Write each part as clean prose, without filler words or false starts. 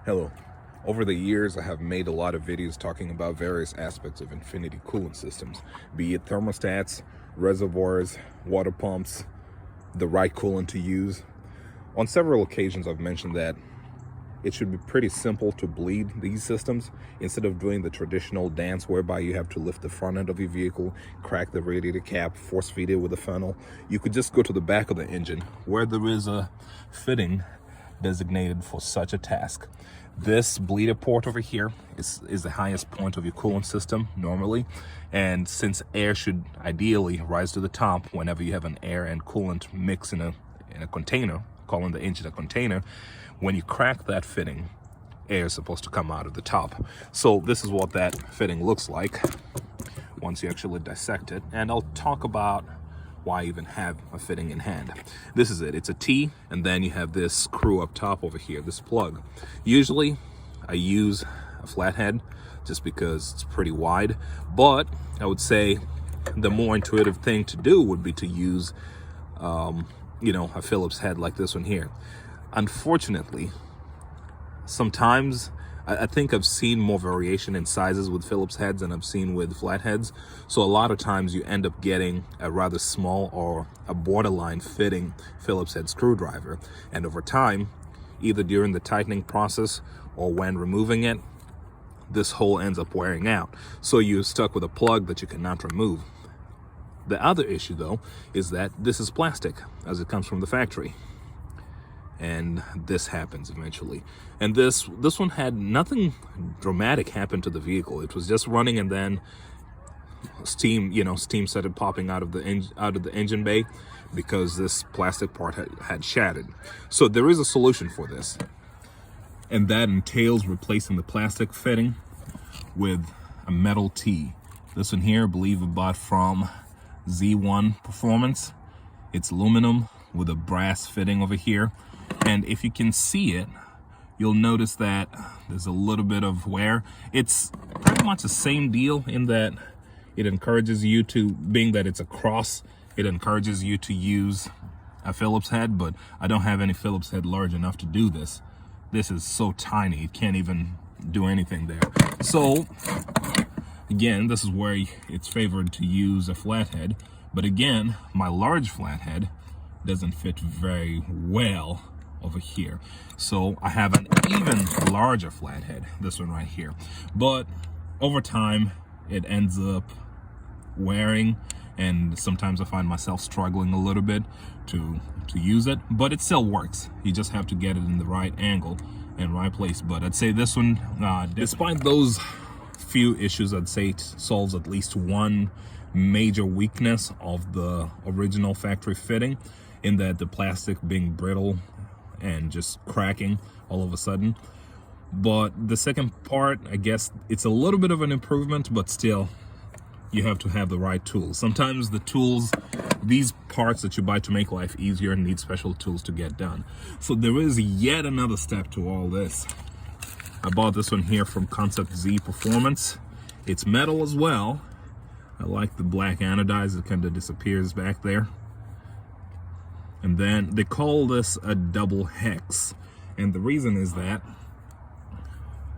Hello. Over the years, I have made a lot of videos talking about various aspects of Infiniti coolant systems, be it thermostats, reservoirs, water pumps, the right coolant to use. On several occasions, I've mentioned that it should be pretty simple to bleed these systems instead of doing the traditional dance whereby you have to lift the front end of your vehicle, crack the radiator cap, force feed it with a funnel. You could just go to the back of the engine where there is a fitting designated for such a task. This bleeder port over here is the highest point of your coolant system normally, and since air should ideally rise to the top whenever you have an air and coolant mix in a container, calling the engine a container, when you crack that fitting, air is supposed to come out of the top. So this is what that fitting looks like once you actually dissect it, and I'll talk about why even have a fitting in hand. This is it. It's a T, and then you have this screw up top over here, this plug. Usually I use a flathead just because it's pretty wide, but I would say the more intuitive thing to do would be to use a Phillips head like this one here. Unfortunately, sometimes I think I've seen more variation in sizes with Phillips heads than I've seen with flatheads. So a lot of times you end up getting a rather small or a borderline fitting Phillips head screwdriver. And over time, either during the tightening process or when removing it, this hole ends up wearing out. So you're stuck with a plug that you cannot remove. The other issue though is that this is plastic as it comes from the factory. And this happens eventually. And this one had nothing dramatic happen to the vehicle. It was just running, and then steam started popping out of the engine bay because this plastic part had shattered. So there is a solution for this, and that entails replacing the plastic fitting with a metal T. This one here, I believe I bought from Z1 Performance. It's aluminum with a brass fitting over here. And if you can see it, you'll notice that there's a little bit of wear. It's pretty much the same deal in that it encourages you to, being that it's a cross, it encourages you to use a Phillips head, but I don't have any Phillips head large enough to do this. This is so tiny, it can't even do anything there. So again, this is where it's favored to use a flathead. But again, my large flathead doesn't fit very well over here, so I have an even larger flathead, this one right here. But over time it ends up wearing, and sometimes I find myself struggling a little bit to use it, but it still works. You just have to get it in the right angle and right place. But I'd say this one, despite those few issues, I'd say it solves at least one major weakness of the original factory fitting, in that the plastic being brittle and just cracking all of a sudden. But the second part, I guess it's a little bit of an improvement, but still you have to have the right tools. Sometimes the tools, these parts that you buy to make life easier, need special tools to get done. So there is yet another step to all this. I bought this one here from ConceptZ Performance. It's metal as well. I like the black anodize, it kind of disappears back there. And then they call this a double hex. And the reason is that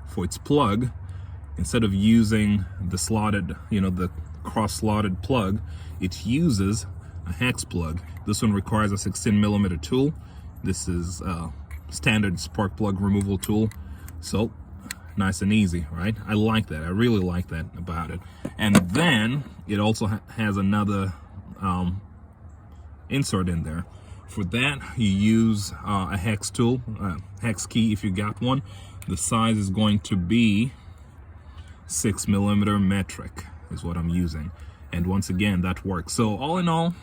for its plug, instead of using the slotted, the cross-slotted plug, it uses a hex plug. This one requires a 16mm tool. This is a standard spark plug removal tool. So nice and easy, right? I like that. I really like that about it. And then it also has another insert in there. For that, you use a hex tool, hex key if you got one. The size is going to be 6mm metric is what I'm using. And once again, that works. So all in all,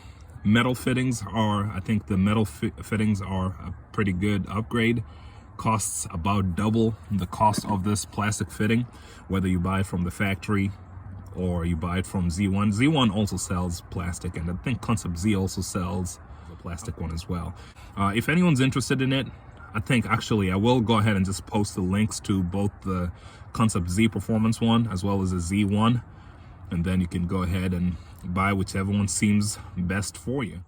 metal fittings I think the metal fittings are a pretty good upgrade. Costs about double the cost of this plastic fitting, whether you buy it from the factory or you buy it from Z1. Z1 also sells plastic, and I think ConceptZ also sells plastic one as well. If anyone's interested in it, I think actually I will go ahead and just post the links to both the ConceptZ Performance one as well as the Z1, and then you can go ahead and buy whichever one seems best for you.